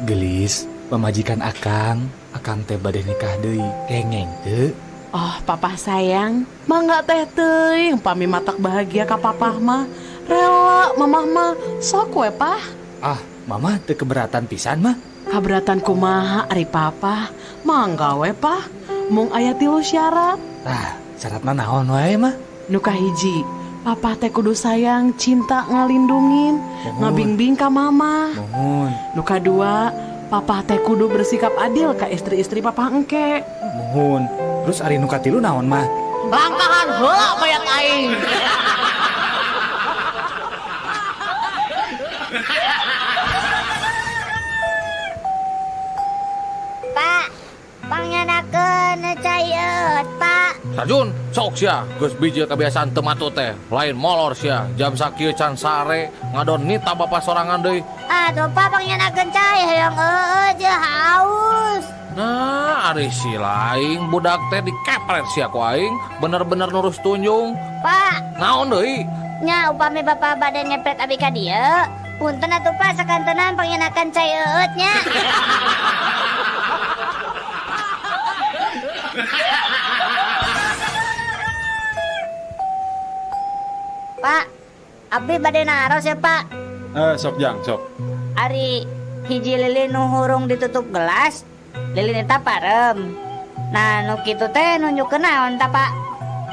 Gelis, pemajikan Akang teh bade nikah deui. Kengeng teu? Oh, papa sayang, mangga teh teuing pami matak bahagia ka papah mah. Rela mamah mah sok we pah. Ah, mama teu keberatan pisan mah. Kaberatan kumaha ari papa? Mangga we pah. Mung aya 3 syarat. Ah, syaratna naon wae mah? Nu kahiji, papa teh kudu sayang, cinta, ngalindungin, Mohon. ngabingbing ka mama. Mohon, Nu kadua, papa teh kudu bersikap adil ka istri-istri papa engke. mohon. Terus ari nu katilu naon mah? Langkahan heula mayat aing. Pak, pangyanakeun cayeut, Pak. Sajun, sok sia, geus biji kebiasaan teu matu teh. Lain molor sia, jam sakieu can sare, ngadon nita bapa sorangan deui. Aduh, Pak, pangyanakeun cai hayang je haus. Nah, ari si laing budak teh dikepret sia ku aing, bener-bener nurus tunjung. Pak, Naon deui? nya upami Bapak bade ngepret abi ka dieu, punten atuh Pak sakantenan pangyanakeun cayeut nya. Pak, abdi bade naros ya, Pak. Sok Jang, sok. Ari hiji lilin nu hurung ditutup gelas, lilin eta parem. Nah, nu kitu teh nunjukeun naon ta, Pak?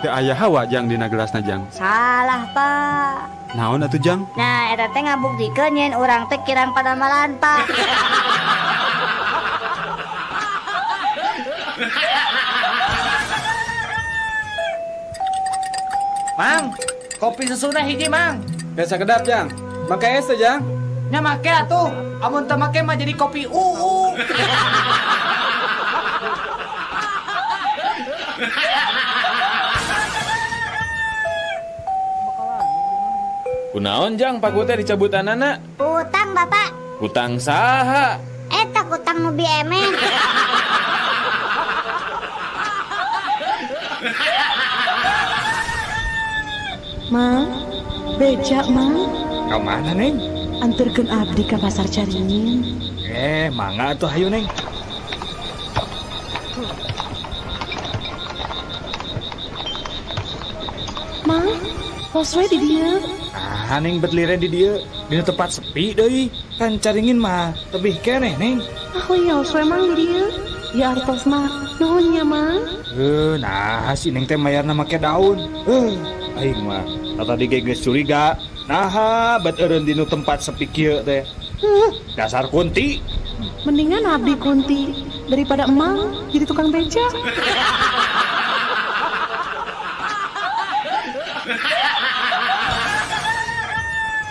Teu aya hawa Jang dina gelasna Jang. Salah, Pak. Naon atuh Jang? Nah, eta teh ngabuktikeun yen urang teh kirang padamalan, Pak. Mang, kopi susuna hiji, Mang. Biasa kedap Jang. Make es teh Jang. Nya make atuh. Amun teu make mah jadi kopi UU. Kunaon Jang paku teh dicabutanana? Utang, Bapak. Hutang saha? Eta utang nu emeh. Mang, beja mang, Ka mana, Neng? anterkeun abdi ka pasar Caringin. Mangga atuh hayu, Neng. Mang, tos we di dieu. Ah, Neng berliren di dieu. Dina tempat sepi deui. Kan Caringin mah tebih keneh, Neng. Ah, wios we mang di dieu. Ya artos mah, nuhun nya mang. Nah, si Neng teh mayarna make daun. Aing mah tadi geus curiga. Nah, bet eureun dinu tempat sepi kieu teh. Dasar kunti. Mendingan abdi kunti daripada emang jadi tukang beca.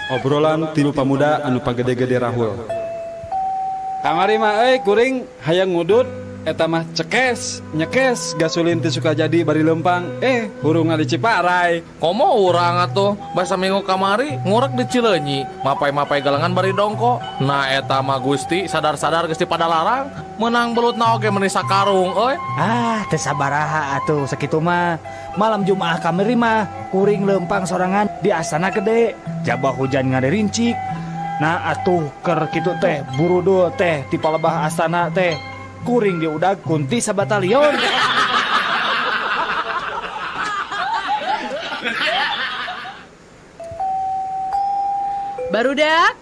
Obrolan tilu pamuda anu pagede-gede rahul. Kamari mah kuring hayang ngudut eta mah cekes, nyekes gasolin teu suka jadi bari lempang. Hurung di Ciparai. Komo urang atuh, basa minggu kamari ngurek di Cileunyi, mapai-mapai galengan bari dongko. Nah eta mah Gusti sadar-sadar geus pada larang, menang belutna oge meuni sakarung euy. Ah, teu sabaraha atuh sakitu mah. Malam Jumaah kamari mah kuring lempang sorangan di Astana Gede. Jabah hujan ngaderincik. Nah atuh keur kitu teh buru dul teh ti palebah Astana teh. Kuring diudag kunti sabatalion. Barudak?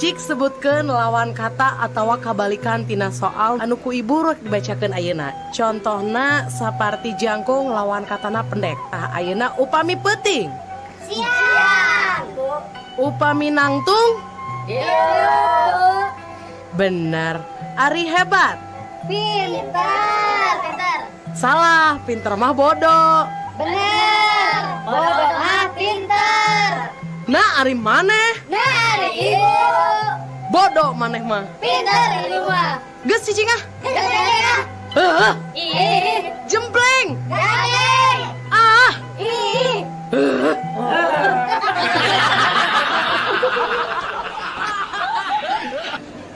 Jik sebutkeun lawan kata atawa kabalikan tina soal anu ku ibu rek dibacakeun ayeuna. Contohna saparti jangkung lawan katana pendek. Tah ayeuna upami peuting. Siap. Upami nangtung? Bener. Ari hebat? Pintar. Salah, pinter mah bodoh. Bener. Bodoh mah pintar. Nah, ari maneh? Nah, ari ibu. Bodoh maneh mah. Pintar ibu mah. Geus cicing ah. Ya. Heuh, Ih. jempleng. Galeng. Ah, Ih.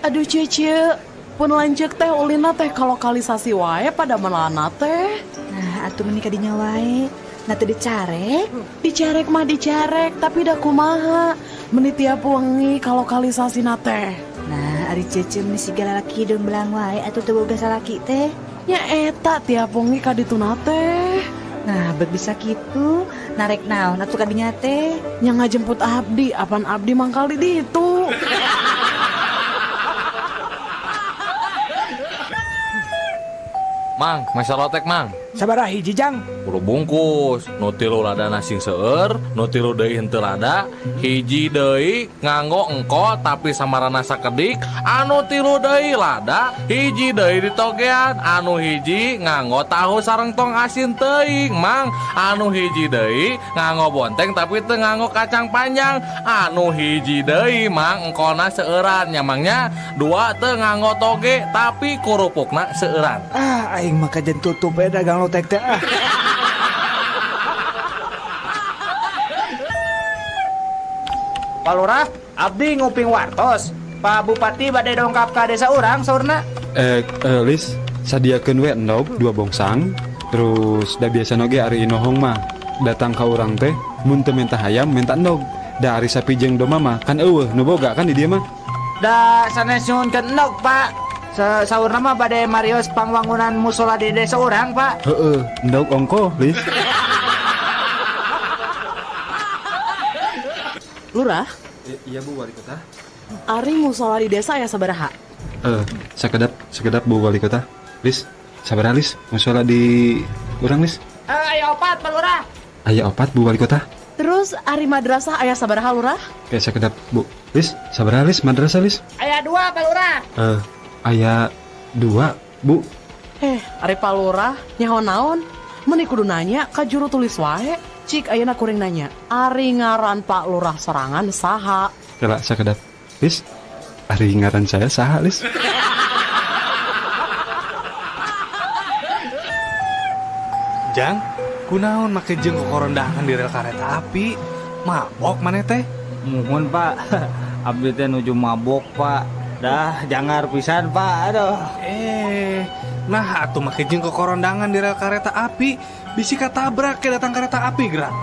aduh cece, pun lanjut teh ulina teh kalokalisasi wae pada melana teh. Nah, atuh menikah dinya wae. Nah, teu dicarek. Dicarek mah dicarek, tapi dah kumaha. Meni tiap wengi kalokalisasi teh. Nah, ari cecem nih segala laki dong belang wae atuh teu boga salaki teh. Nya eta tiap wengi ka ditu teh. Nah, bet bisa gitu. Narek naon atuh kadinya teh? Nya ngajemput abdi, apan abdi mangkal di ditu. Mang, mesa lotek mang. Sabaraha hiji jang? Kudu bungkus, nu tilu lada nasi seueur, nu tilu deui henteu lada, hiji deui nganggo engko tapi samarana sakedik, anu tilu deui lada, hiji deui ditogean, anu hiji nganggo tahu sareng tong asin teuing, Mang. Anu hiji deui nganggo bonteng tapi teu nganggo kacang panjang, anu hiji deui Mang engkona seueuran nya Mangnya, dua teu nganggo toge tapi kurupukna seueuran. Aing mah kajen tutup dagang lotek teh. Pak Lurah, abdi nguping wartos. Pak Bupati bade dongkap ka desa urang saurna. Lis, sadiakeun we endog 2 bongsang. Terus da biasa noge ari inohong mah datang ka urang teh mun teu menta hayam menta endog. Da ari sapi jeung domba mah kan eueuh nu boga kan di dieu mah. Da sanes nyuhunkeun endog, Pak. Saurna mah bade marios pangwangunan musola di desa urang, Pak. Heeh, endog ongko, Lis. Lurah, Iya Bu Wali Kota. ari musola di desa aya sabaraha? Sekedap Bu Wali Kota. Lis, sabaraha Lis? Musola di urang Lis? Aya 4, Pak Lurah. Aya 4 Bu Wali Kota. Terus ari madrasah aya sabaraha Lurah? Kayak sekedap Bu. Lis, sabaraha Lis madrasah Lis? Aya 2, Pak Lurah. Aya 2 Bu. Ari Pak Lurah nyaho naon? Meni kudu nanya ka juru tulis wae. Cik ayeuna kuring nanya, ari ngaran Pak Lurah sorangan saha? Kela sekedap. Lis, ari ngaran saya saha Lis? Jang, kunaon make jeung kokorondangan di rel kareta api? Mabok maneh teh? Muhun Pak. Abdi teh nuju mabok Pak. Dah jangar pisan Pak. Aduh. Nah atuh make jeung kokorondangan di rel kareta api. Bisi katabrak ke datang kereta api gerak.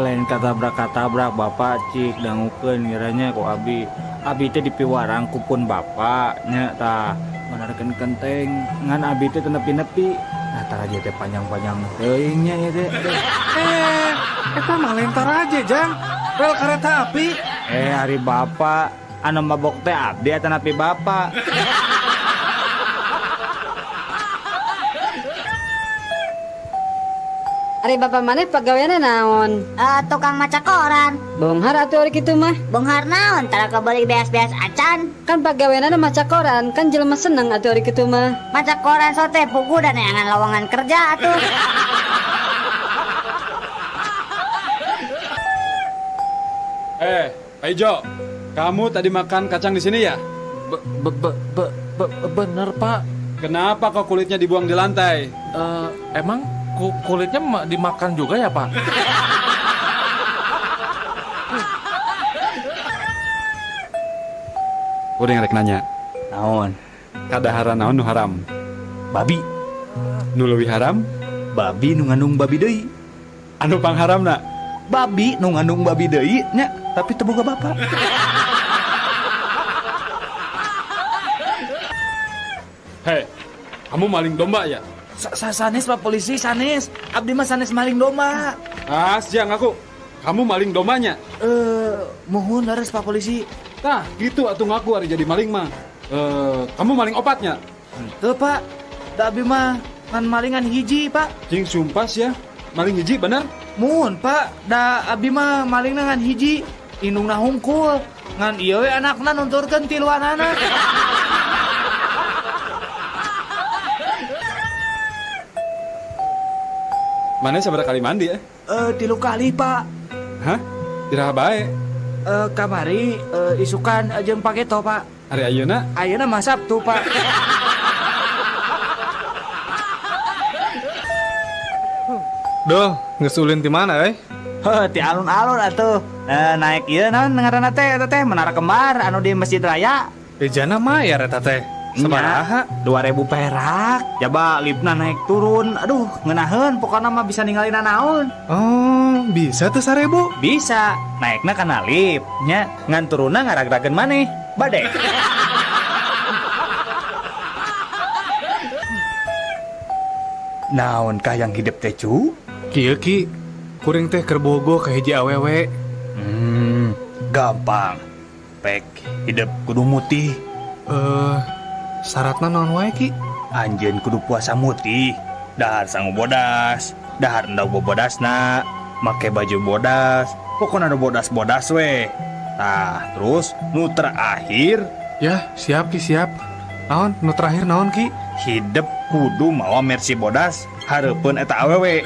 Lain katabrak Bapak cik dangukeun ngiranya ku Abi teh dipiwarang kupun bapaknya tah menarikeun kenteng ngan Abi teh teu nepi-nepi. Nah taraje teh panjang-panjang teuing nya ya teh. Eta mah lentar aja Jang. Rel kereta api. Hari Bapak anu mabok teh abdi eta napi Bapak. Ari bapak maneh pagaweana naon? Tukang maca koran. Bonghar atuh ari kitu mah. Bonghar naon tara kebalik beas-beas acan. Kan pagaweana maca koran, kan jelema seneng atuh ari kitu mah. Maca koran sote pugu dan neangan lowongan kerja atuh. Pak Ijo, kamu tadi makan kacang di sini ya? Bener Pak. Kenapa kok kulitnya dibuang di lantai? Emang kulitnya dimakan juga ya Pak? Udah yang rek nanya. Naon? Kadahara naon nu haram? Babi. Nu leuwih haram? Babi nu ngandung babi deui. Anu pangharamna? Babi nu ngandung babi deui nya, tapi teu boga bapak. Hei, kamu maling domba ya? Sanes Pak Polisi, sanes. Abdi mah sanes maling domba. Siang aku. Kamu maling dombanya? Mohon laras Pak Polisi. Nah, gitu atuh ngaku hari jadi maling mah. Kamu maling obatnya? Tuh Pak, da Abdi mah ngan malingan hiji Pak. Cing sumpas ya. Maling hiji bener? Mohon Pak, da Abdi mah maling ngan hiji. Indungna hungkul. Ngan ieu we anakna nunturkeun tiluanana. Mana sabaraha kali mandi ya? 3 kali Pak. Hah? Iraha bae. Kamari isukan jeung pageto Pak. Hari ayeuna? Ayeuna mah Sabtu Pak. Duh, ngesulin di mana Ti alun-alun atuh. Naik ieu naon ngaranna teh eta teh Menara Kembar anu di Masjid Raya. Jana mayar eta teh. Sabaraha? 2.000 perak. Coba lipna naik turun. Aduh, ngeunaheun pokona mah bisa ninggalin naon. Oh, naon bisa tuh 1000? Bisa, naikna kana lip nya ngan turunna ngaragragen maneh. Bade. Naon kah yang hidup teh cu? Kieu ki, kuring teh keur bogo ka hiji awewe. Gampang. Pek hidup kudu mutih. Syaratna naon wae ki? Anjeun kudu puasa mutih. Dahar sangu bodas, dahar endau bobodasna, make baju bodas, pokoknya ada bodas-bodas we. Nah, terus nu terakhir Ya, siap ki siap. Naon? Nu terakhir naon ki? hidup kudu mawa mercy bodas hareupeun eta awewe.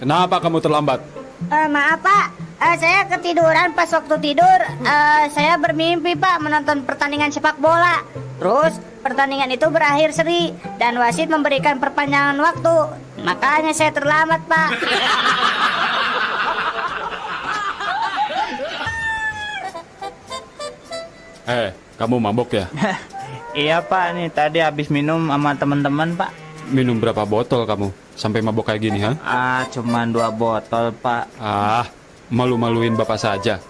Kenapa kamu terlambat? Maaf Pak, saya ketiduran pas waktu tidur. Saya bermimpi Pak menonton pertandingan sepak bola. Terus pertandingan itu berakhir seri dan wasit memberikan perpanjangan waktu. Makanya saya terlambat Pak. Kamu mabok ya? Iya Pak, nih tadi habis minum sama teman-teman Pak. Minum berapa botol kamu? Sampai mabok kayak gini, ha? Cuman 2 botol Pak. Malu-maluin bapak saja.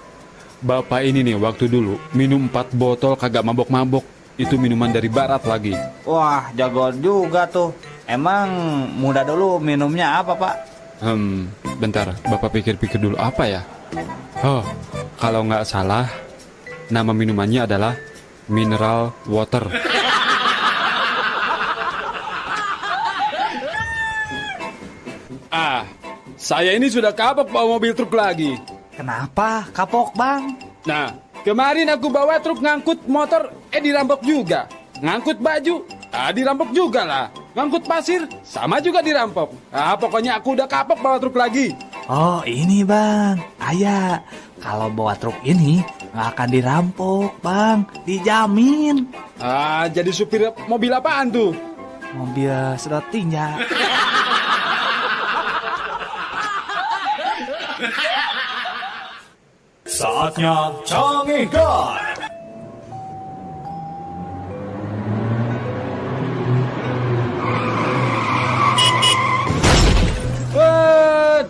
Bapak ini nih waktu dulu minum 4 botol kagak mabok-mabok. Itu minuman dari barat lagi. Wah, jago juga tuh. Emang muda dulu minumnya apa Pak? Bentar, bapak pikir-pikir dulu apa ya? Oh, kalau nggak salah, nama minumannya adalah mineral water. Saya ini sudah kapok bawa mobil truk lagi. Kenapa kapok bang? Nah, kemarin aku bawa truk ngangkut motor, dirampok juga. Ngangkut baju, dirampok juga lah. Ngangkut pasir, sama juga dirampok. Pokoknya aku udah kapok bawa truk lagi. Oh ini bang, ayah kalau bawa truk ini nggak akan dirampok bang, dijamin. Jadi supir mobil apaan tuh? Mobil sedot tinja. Saatnya Canggih Guard.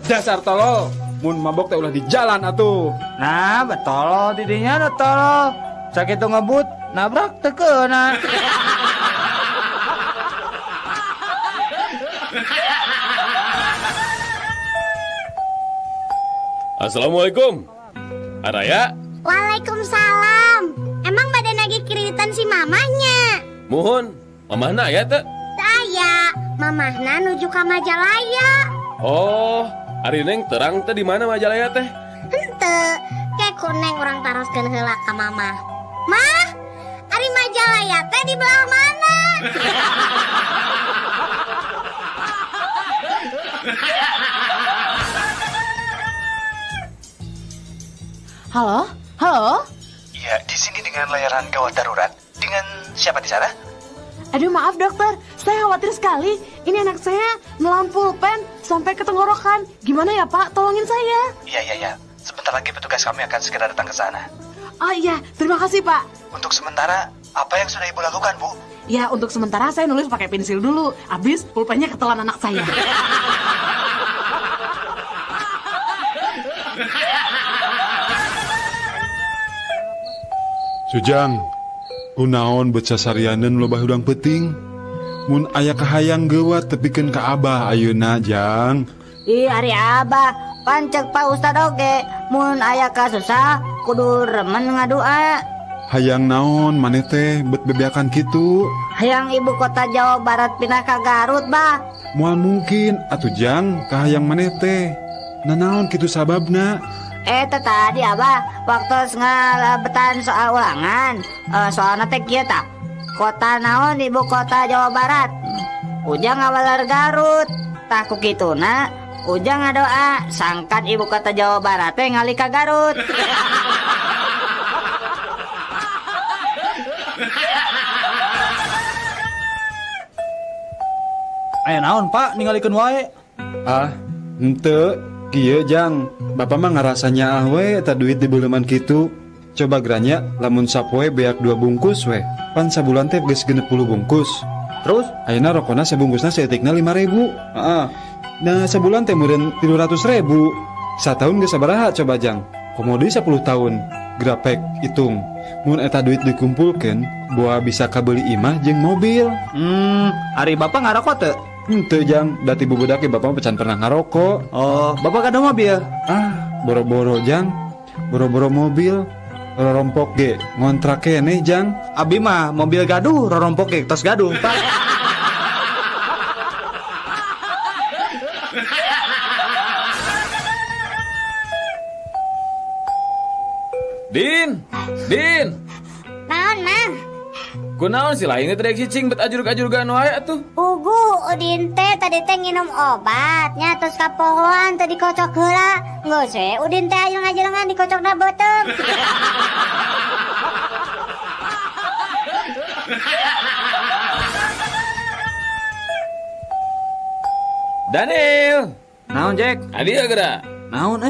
Dasar tolol, mun mabok teh ulah di jalan atuh. Nah betul didinya betul. Sakit ngebut nabrak tekena. Assalamualaikum. Araya? Waalaikumsalam. Emang badan lagi kiritan si mamahnya? Mohon, mamahna aya teh? Saya, mamahna nuju ke Majalaya. Oh, ari neng terang teh di mana Majalaya teh? Henteu, kayak kuneng orang taroskeun heula ka mamah. Mah, ari Majalaya teh di belah mana? Halo? Halo? Ya, di sini dengan layanan gawat darurat. Dengan siapa di sana? Aduh maaf dokter, saya khawatir sekali. Ini anak saya nelan pulpen sampai ke tenggorokan. Gimana ya Pak? Tolongin saya. Iya. Sebentar lagi petugas kami akan segera datang ke sana. Iya, terima kasih Pak. Untuk sementara, apa yang sudah ibu lakukan, Bu? Ya untuk sementara saya nulis pakai pensil dulu. Habis pulpennya ketelan anak saya. Sujang, kunaon beca sarianen loba hudang peting. Mun aya kahayang gewat tepikeun ka Abah ayeuna, Jang. Ih, ari Abah, pancek Pak Ustad oge. Mun aya kasusah, kudu remen ngadua. Hayang naon maneh teh bet bebeakan kitu? Hayang ibu kota Jawa Barat pindah ka Garut, Bah. Moal mungkin atuh Jang, kahayang maneh teh. Nanaon kitu sababna? Tadi Abah waktu ngalebetan soal ulangan. Soalna teh kieu tah. Kota naon ibu kota Jawa Barat? Ujang ngawalar Garut. Tah ku kituna Ujang ngadoa sangkan ibu kota Jawa Barat teh ngalih ka Garut. Aya naon Pak, ningalikeun wae. Henteu, kieu Jang. Bapak mah ngarasanya we eta duit di beuleman kitu. Coba geranya lamun sapoe beak 2 bungkus we. Pan sabulan teh geus 60 bungkus. Terus? Ayeuna rokona sebungkusna seetikna 5.000. Heeh. Nah, sebulan teh meureun 300.000. Satahun geus sabaraha coba Jang? Komo deui 10 tahun. Grapek hitung. Mun eta duit dikumpulkeun, boa bisa kabeli imah jeung mobil. Ari bapak ngarokok teu? Henteu Jang, da ti bubudak ge bapak pecan pernah ngarokok. Oh, bapak kada mobil? Boro-boro Jang. Boro-boro mobil. Rorompok ge ngontrak keneh Jang. Abi mah mobil gaduh, rorompok ge tos gaduh, Pak. Din. Naon, Mang? Kunaon si lain teh cicing bet ajurug-ajurgan wae atuh. Ugu, Udin teh tadi teh nginum obatnya terus kapohoan tadi dikocok heula. Geus we Udin teh ajeng-ajengan dikocokna beuteung. Daniel. Naon, Jack? Adi geura. Naon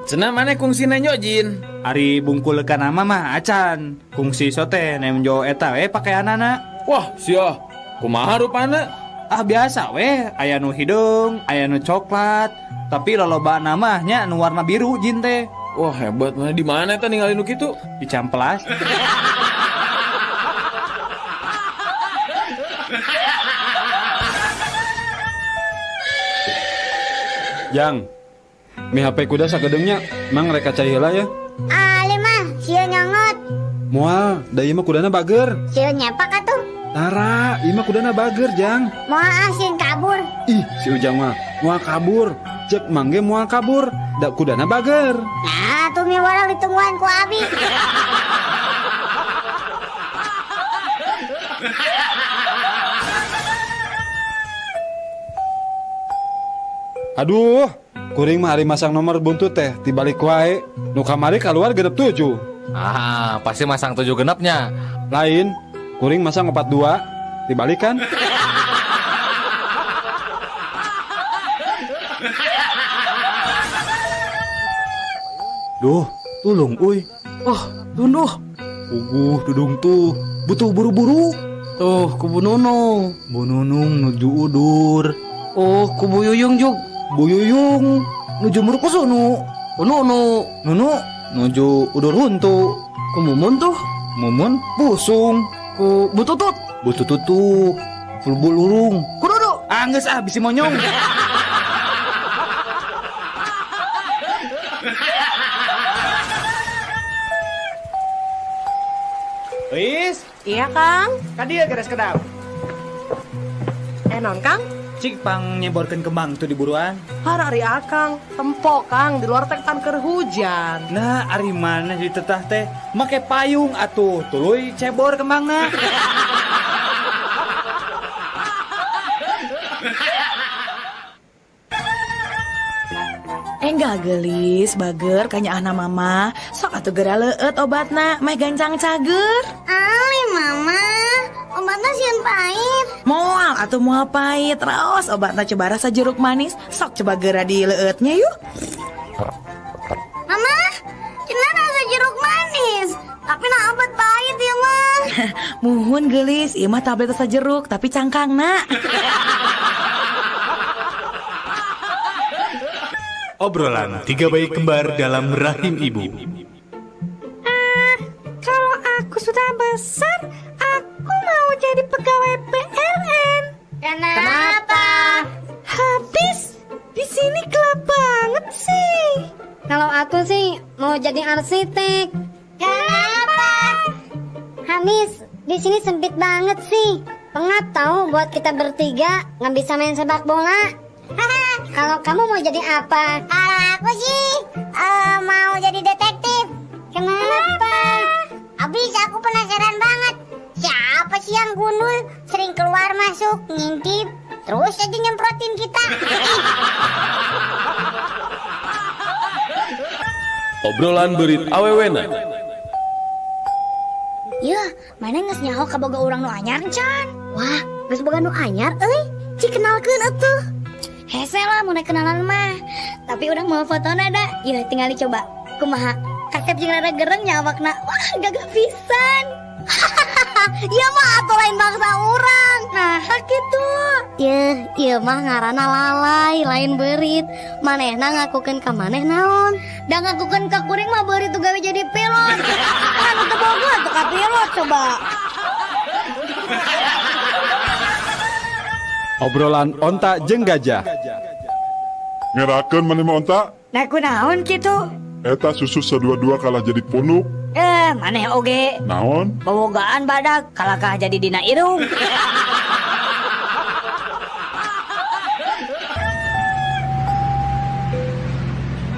Cenah maneh kungsi nyojin. Ari bungkulkeun nama mah acan. Kungsi sote nemjo eta we pakeanana. Wah, sia. Kumaha rupana? Biasa we, aya nu hidung, aya nu coklat, tapi loloba namanya nu warna biru jin teh. Wah, hebat mana di mana eta ninggalin nu kitu? Di Camplas. Jang. Mi HP kuda sakedeungnya, mang rek cai heula ya. Ali mah, sieun nyongot. Moal, da ieu mah kudana bager. Sieun nyepak atuh. Tara, ieu mah kudana bager, Jang. Moal asin kabur. Ih, si Ujang mah moal kabur. Cek mangge moal kabur, da kudana bager. Nah, tuh mi warang ditungguan ku Abi. Aduh, kuring mah hari masang nomor buntut teh tibalik wae. Nu kamari keluar genep 7. Pasti masang 7 genepnya. Lain, kuring masang 42, dibalikan. Duh, tulung uy. Dunuh. Dudung tuh, butuh buru-buru. Tuh, kubu Nunung. Bu Nunung nuju udur. Oh, kubu Yuyung juk. Bu Yuyung nuju murkusu nu. Nunu. Nunu nuju udur huntu. Ku Mumun tuh. Mumun pusung. Ku Bututut. Bututut tuh fulbul urung. Ku Dudu. Geus bisi monyong. Wis, Iya, Kang. kadieu geus kedap. Non, Kang? Cik pang nyeborkeun kembang tuh di buruan. Harari Akang. Tempo, Kang. Di luar teh kan keur hujan. Nah, ari mana di tetah teh make payung atuh, tuluy cebor kembangna. Enggak gelis, bager kanya anak mama. Sok atuh geura leueut obatna, meh gancang cager. Ali mama, obatnya sieun pahit. Moal atuh moal pahit, raos obatna coba rasa jeruk manis. Sok coba geura di leueutnya yuk. Mama, cenah rasa jeruk manis. Tapi nah obat pahit ya mah. Muhun gelis, ieu mah tablet rasa jeruk tapi cangkangna. Obrolan tiga bayi kembar dalam rahim ibu. Kalau aku sudah besar, aku mau jadi pegawai PLN. Kenapa? Habis di sini gelap banget sih. Kalau aku sih mau jadi arsitek. Kenapa? Habis di sini sempit banget sih. Pengap tahu buat kita bertiga nggak bisa main sepak bola. Kalau kamu mau jadi apa? Aku sih mau jadi detektif. Kenapa? Abis aku penasaran banget. Siapa sih yang gundul sering keluar masuk ngintip terus aja nyemprotin kita? Obrolan berit awewena. Ya, mana nges nyaho kaboga urang nu anyar can? Wah, nges boga nu anyar euy. Ci kenalkeun atuh. Hese lah mun kenalan mah. Tapi udah mau foto nada. Ya tinggal dicoba. Kumaha? Kakep jeung rada gereng nya awakna. Wah, gagah pisan. Iya mah atuh lain bangsa urang. Nah gitu. Iya mah ngaranna lalai lain beurit. Manehna ngakukeun ka maneh naon? Da ngakukeun ka kuring mah beurit tuh gawe jadi pilot. Kan teu boga tuh ka pilot coba. Obrolan onta jeung gajah. Ngerakeun maneh mah onta? Nah kunaon kitu? Eta susu sadua-dua kalah jadi punuk. Maneh oge Naon? bobogaan badak kalakah jadi dina irung.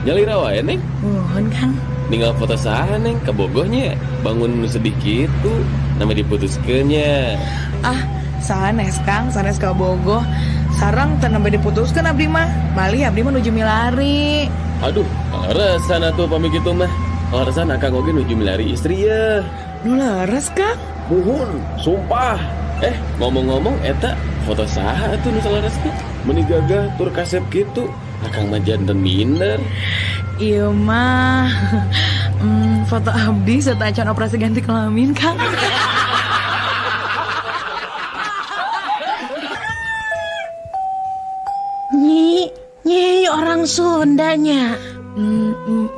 Nyalira wae Neng. Mohon Kang. Ninggal foto saha Neng kabogohnya. Bangun sedih gitu. Nama diputuskeunnya. Sanes Kang, sanes ka bogoh. Sarang teu nembe diputuskeun abdi mah. Malih abdi mah nuju milari. Aduh, alasan atuh pami kitu mah. Alasan akang oge nuju milari istri ya. Nu leres Kang. Muhun, sumpah. Ngomong-ngomong eta foto saha atuh nu salares teh? Meuni gagah tur kasep kitu. Akang mah janten minder. Iya mah. Foto abdi serta acan operasi ganti kelamin Kang. Nyi orang Sundanya.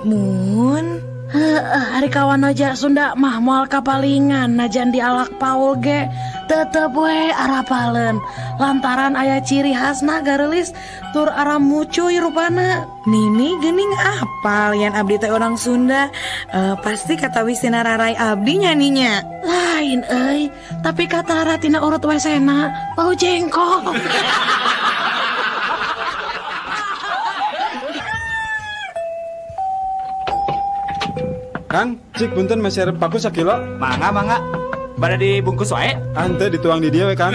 Mun hari kawan aja Sunda mah moal kapalingan najan dialak Paul ge tetep we arapaleun lantaran aya ciri khasna garelis tur aramu cuy rupana. Nini geuning apal yan abdi teh orang Sunda. Pasti kata wisina rarai abdi nyaninya lain euy, tapi kata ratina urut wesena bau jengkol. Kang, cik punten masih arep paku sakilo? Mangga. Bada dibungkus wae. Ante dituang di dia we Kang.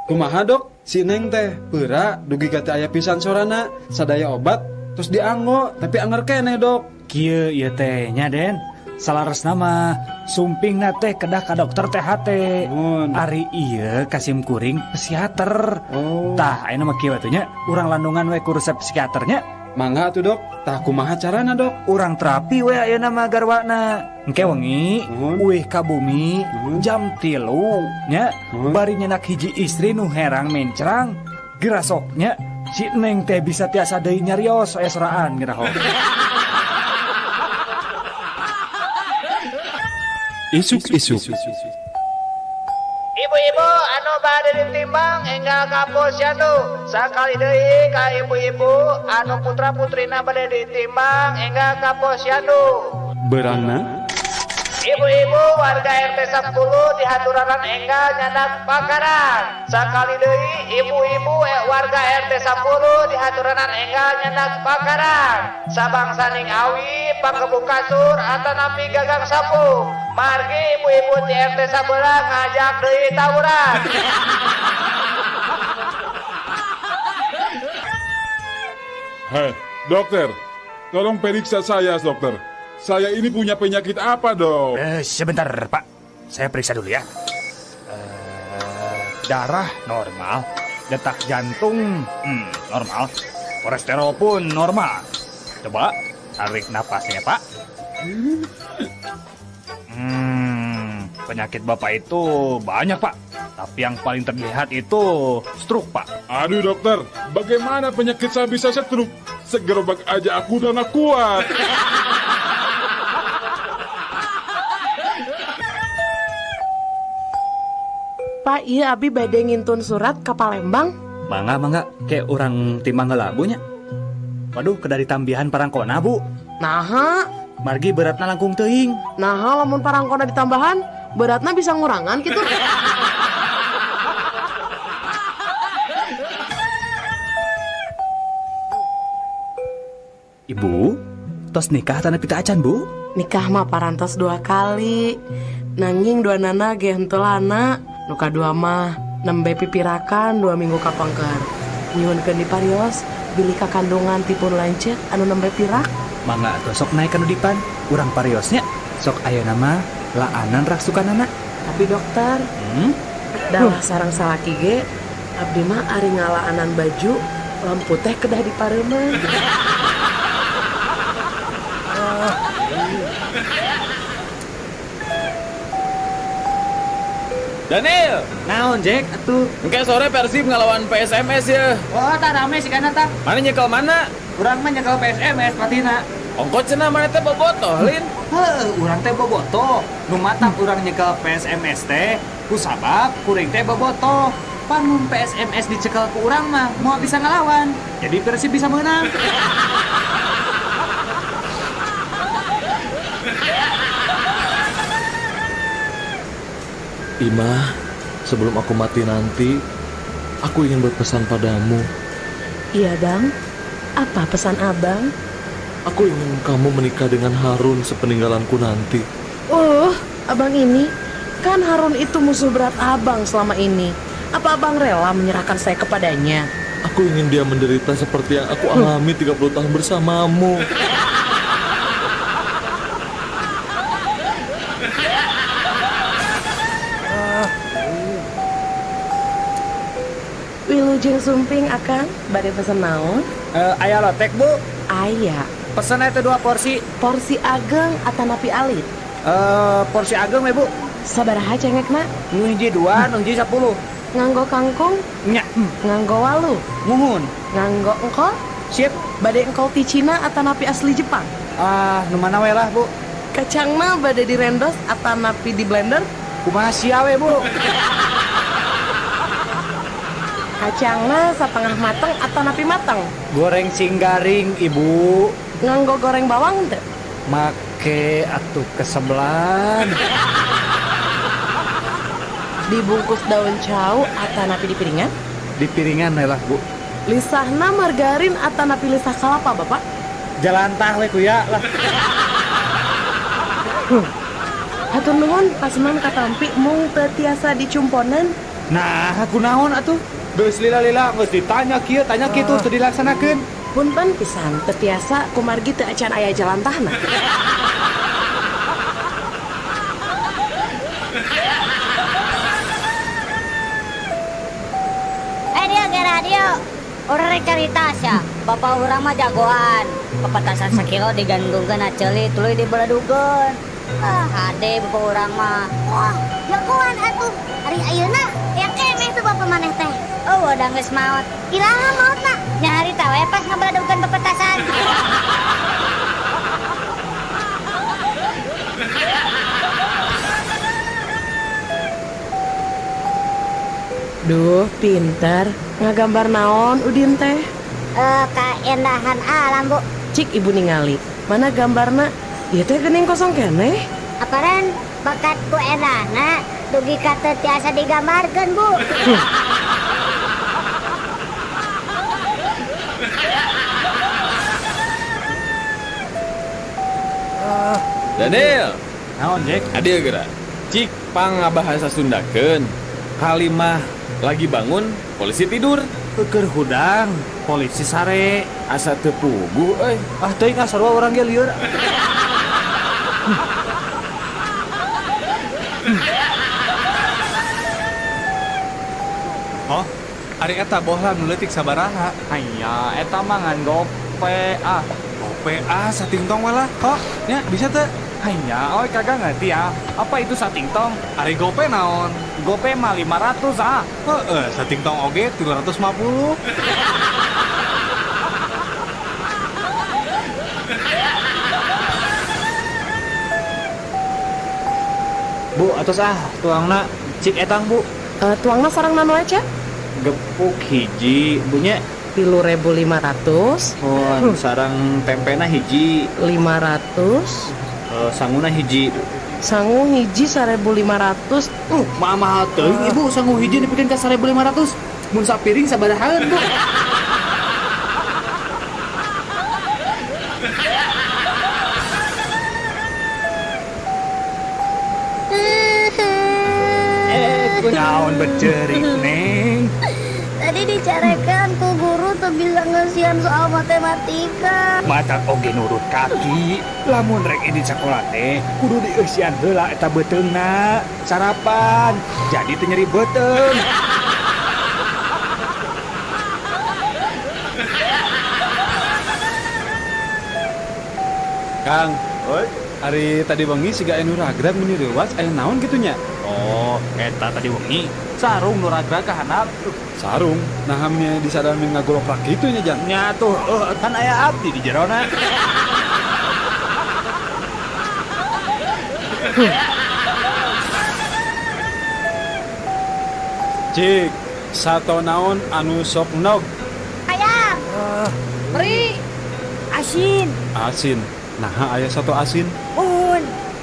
Kumaha dok? Si Neng teh peura dugi kata aya pisan sorana, sadaya obat terus dianggo tapi anger kene dok. Kieu ieu teh nya Den. Salaresna mah sumpingna teh kedah ka dokter THT. Ari ieu Kasim kuring psikiater. Tah ayeuna mah kieu atuh nya, urang landungan we ku resep psikiaternya. Mangga atuh dok. Tah kumaha carana dok? Urang terapi we ayeuna mah garwana. Engke wengi uih ka bumi jam 3 nya. Bari nyenak hiji istri nu herang mencrang. Gerasoknya si Neng teh bisa tiasa deui nyarios aya soraan geraho. Isuk-isuk. Ibu-ibu anu bade ditimbang enggal ka posyandu. Sakali deui ka ibu-ibu anu putra-putrina bade ditimbang enggal ka posyandu. Berangna Ibu-ibu warga RT 10 dihaturaran enggal nyandak pakaran. Sakali deui ibu-ibu warga RT 10 dihaturaran enggal nyandak pakaran. Sabangsaning awi pakebu kasur atanapi gagang sapu. Margi ibu-ibu di RT 11 ngajak deui tawuran. Hei, dokter, tolong periksa saya, dokter. Saya ini punya penyakit apa, dok? Sebentar, Pak. Saya periksa dulu ya. Darah normal, detak jantung normal, kolesterol pun normal. Coba tarik napasnya, Pak. Penyakit Bapak itu banyak, Pak. Tapi yang paling terlihat itu stroke, Pak. Aduh, dokter. Bagaimana penyakit saya bisa stroke? Segerobak aja aku udah gak kuat. Pak, iya abi bade ngintun surat ke Palembang. Mangga, kayak orang timbang ngelabunya. Waduh, kedari tambihan parangkona, Bu. Naha? Margi beratna langkung teuing. Naha lamun parangkona ditambahan, beratna bisa ngurangan gitu. Ibu, tos nikah tanah pita acan, Bu? Nikah mah parantos 2 kali. Nanging 2 nana ge henteu lana. Nu kadua mah nembe pipirakan 2 minggu kapangker. Nyuhunkeun di parios bili ka kandungan tipun lancet anu nembe pirak. Mangga atuh sok naik anu dipan. Urang pariosnya sok ayeuna mah laanan raksukanana. Tapi dokter, dah sareng salaki ge abdi mah ari ngalaanan baju lampu teh kedah dipareumeuh. Daniel, Naon Jack atuh? engke sore Persib ngelawan PSMS ya. Oh, tak rame sih kana tah. Mana nyekel mana? Urang mah nyekel PSMS patina. Ongkot cenah mana teh bobotoh, Lin. Urang teh bobotoh. Nu matak urang nyekel PSMS teh kusabab kuring teh bobotoh. Pan mun PSMS dicekel ku urang mah moal bisa ngelawan. Jadi Persib bisa menang. Imah, sebelum aku mati nanti, aku ingin berpesan padamu. Iya bang, apa pesan abang? Aku ingin kamu menikah dengan Harun sepeninggalanku nanti. Abang ini, kan Harun itu musuh berat abang selama ini. Apa abang rela menyerahkan saya kepadanya? Aku ingin dia menderita seperti yang aku alami 30 tahun bersamamu. Wilujeng sumping akan bade pesen naon? Aya lotek Bu. Aya. Pesen itu 2 porsi. Porsi ageng atanapi alit. Porsi ageng ya Bu. Sabaraha cengekna? Nu hiji 2, nu hiji 10. Nganggo kangkung? Nya. Nganggo walu? Muhun. Nganggo engkol? Sip. Bade engkol ti Cina atanapi asli Jepang? Nu mana we lah Bu. Kacangna bade direndos atanapi di blender? Kumaha sia we Bu. Kacangna setengah mateng atanapi mateng? Goreng singgaring Ibu. Nganggo goreng bawang teu? Make atuh kesebelan. Dibungkus daun cau atanapi di piringan? Di piringan we lah Bu. Lisahna margarin atanapi lisah kalapa Bapak? Jalantah we kuya lah. Hatur nuhun paseman katampi mung teu tiasa dicumponen. Nah, kunaon atuh? Geus lila-lila geus ditanya kieu, tanya kitu teu dilaksanakeun. Punten pisan teu tiasa kumargi teu acan aya jalantahna. Radio. Orang rek carita sia. Bapak urang mah jagoan. Pepetasan sakilo digandungkeun aceuli tuluy dibeledugeun. Hade bapak urang mah. Wah, jagoan atuh. Ari ayeuna yang kemeh tuh bapak maneh teh. Oh, udah geus maot. Ilaha maotna? Nya harita we pas ngabeledugeun pepetasan. Duh, pinter. Ngagambar naon Udin teh? Keindahan alam, Bu. Cik ibu ningali. Mana gambarna? Ieu teh geuning kosong keneh. Aparen bakat ku endahna dugi ka teu tiasa digambarkeun, Bu. Daniel, naon Jack? Adieu geura. Cik pangabahasa Sundakeun. Kalimah lagi bangun, polisi tidur. Keur hudang, polisi sare. Asa teu puguh euy. Teuing sarua urang ge lieur. Oh, ari eta bohlam nu leutik sabaraha? Aya, eta mah ngan gope. Gope satingtong walah. Kok? Nya bisa teu? Hanya, kagak ngerti ya. Apa itu satingtong? Ari gope naon? Gope mah 500 satingtong oge 350. Bu, atos tuangna cik etang Bu. Tuangna sareng nanu aja? Gepuk hiji, bunya 3.500. Oh, sarang tempena hiji 500. Sanguna hiji. Sangu hiji 1.500. Mahal teuing Ibu, sangu hiji dipikeun ka 1.500. Mun sapiring sabarahaan Bu. Kunaon becerik Neng? Tadi dicarekan ku guru tuh bisa ngesian soal matematika. Matak oge nurut kaki. Lamun rek di sekolah teh kudu dieusian heula eta beteungna. Sarapan. Jadi teu nyeri beteung. Kang, Ari tadi wengi siga anu ragrag meni reuwas aya naon gitunya? Oh, eta tadi wengi sarung nu ragrag ka handap. Sarung, nah hamnya di sadami ngagolok kitu nya Jan. Nya tuh, kan aya abdi di jerona. Cik, sato naon anu sok nog? Ayam. Meri. Asin. Asin. Nah, aya sato asin.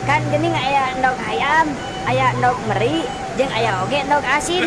Kan geuning aya endog ayam, aya endog meri, jeung aya oge endog asin.